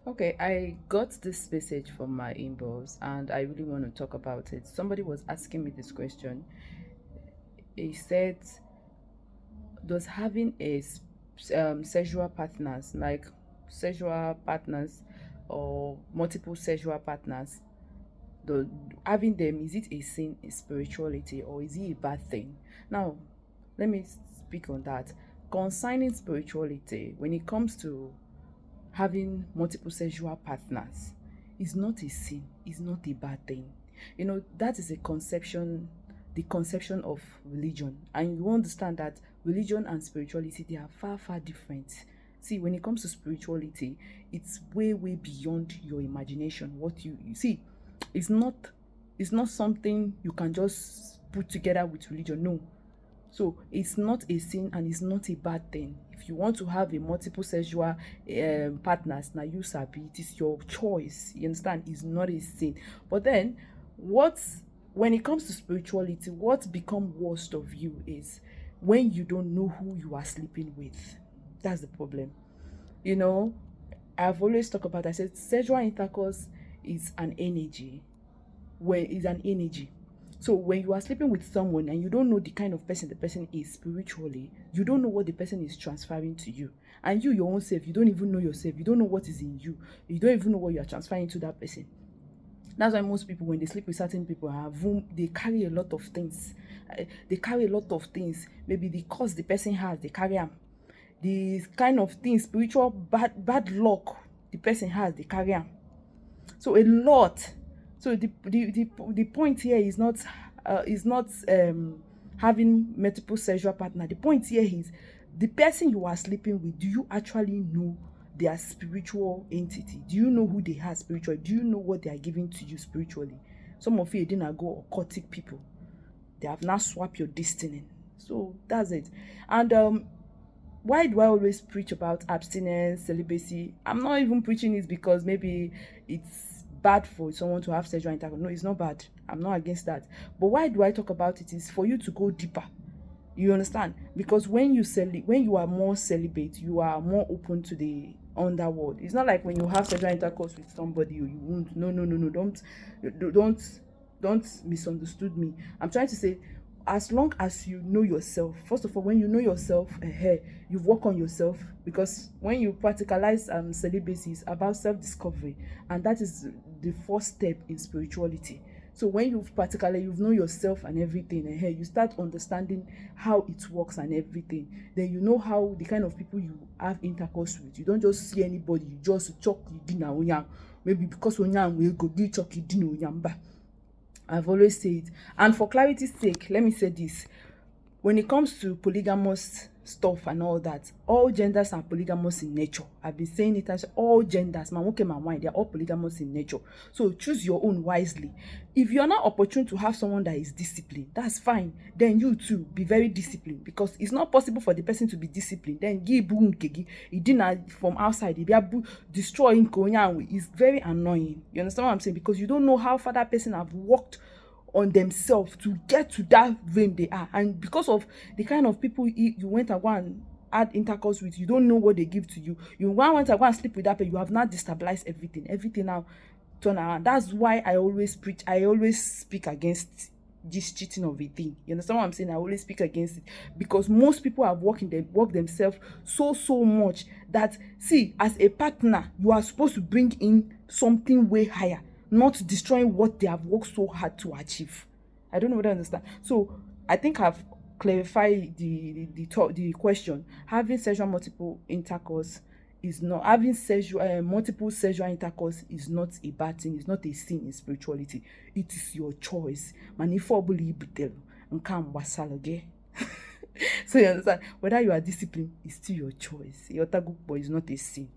Okay, I got this message from my inbox and I really want to talk about it. Somebody was asking me this question. He said, does having sexual partners, like sexual partners or multiple sexual partners, the having them, is it a sin in spirituality or is it a bad thing? Now, let me speak on that. Concerning spirituality, when it comes to having multiple sexual partners, is not a sin, is not a bad thing. That is the conception of religion. And you understand that religion and spirituality, they are far, far different. See, when it comes to spirituality, it's way, way beyond your imagination. What you see, it's not it's not something you can just put together with religion. No, so it's not a sin and it's not a bad thing. If you want to have a multiple sexual partners, now you sabi, it is your choice. You understand? It's not a sin. But then, when it comes to spirituality, what become worst of you is when you don't know who you are sleeping with. That's the problem. You know, I've always talked about. I said sexual intercourse is an energy. When is an energy. So when you are sleeping with someone and you don't know the kind of person the person is spiritually, you don't know what the person is transferring to you. And you, your own self, you don't even know yourself. You don't know what is in you. You don't even know what you are transferring to that person. That's why most people, when they sleep with certain people, they carry a lot of things. They carry a lot of things. Maybe the cause the person has, they carry them. The kind of things, spiritual bad luck the person has, they carry them. So a lot. So the point here is not having multiple sexual partner. The point here is the person you are sleeping with, do you actually know their spiritual entity? Do you know who they are spiritually? Do you know what they are giving to you spiritually? Some of you didn't go occultic people. They have now swapped your destiny. So that's it. And why do I always preach about abstinence, celibacy? I'm not even preaching it because maybe it's bad for someone to have sexual intercourse. No, it's not bad. I'm not against that. But why do I talk about it is for you to go deeper. You understand? Because when you are more celibate, you are more open to the underworld. It's not like when you have sexual intercourse with somebody you won't. No. Don't misunderstood me. I'm trying to say, as long as you know yourself, first of all, when you know yourself, you work on yourself, because when you practicalize celibacy, it's about self-discovery, and that is the first step in spirituality. So when you've known yourself and everything, you start understanding how it works and everything. Then you know how the kind of people you have intercourse with. You don't just see anybody, you just chuck dinner, maybe because we go get chuck dinner. I've always said it. And for clarity's sake, let me say this. When it comes to polygamous stuff and all that, all genders are polygamous in nature. I've been saying it as all genders, man, okay, man, why they're all polygamous in nature. So choose your own wisely. If you're not opportune to have someone that is disciplined, that's fine. Then you too be very disciplined, because it's not possible for the person to be disciplined. Then it didn't from outside. Destroying is very annoying. You understand what I'm saying? Because you don't know how far that person have worked on themselves to get to that realm they are, and because of the kind of people you went and go and had intercourse with, you don't know what they give to you. You want to go and sleep with that person, you have not destabilized everything now turn around. That's why I always preach, I always speak against this cheating of a thing. You understand what I'm saying? I always speak against it, because most people have worked themselves so much that, see, as a partner you are supposed to bring in something way higher, not destroying what they have worked so hard to achieve. I don't know whether I understand. So I think I've clarified the question. Having sexual multiple intercourse is not having sexual multiple sexual intercourse is not a bad thing. It's not a sin in spirituality. It is your choice. Manifobly bitel nkam wasaloge. So you understand, whether you are disciplined is still your choice. Your tagu boy is not a sin.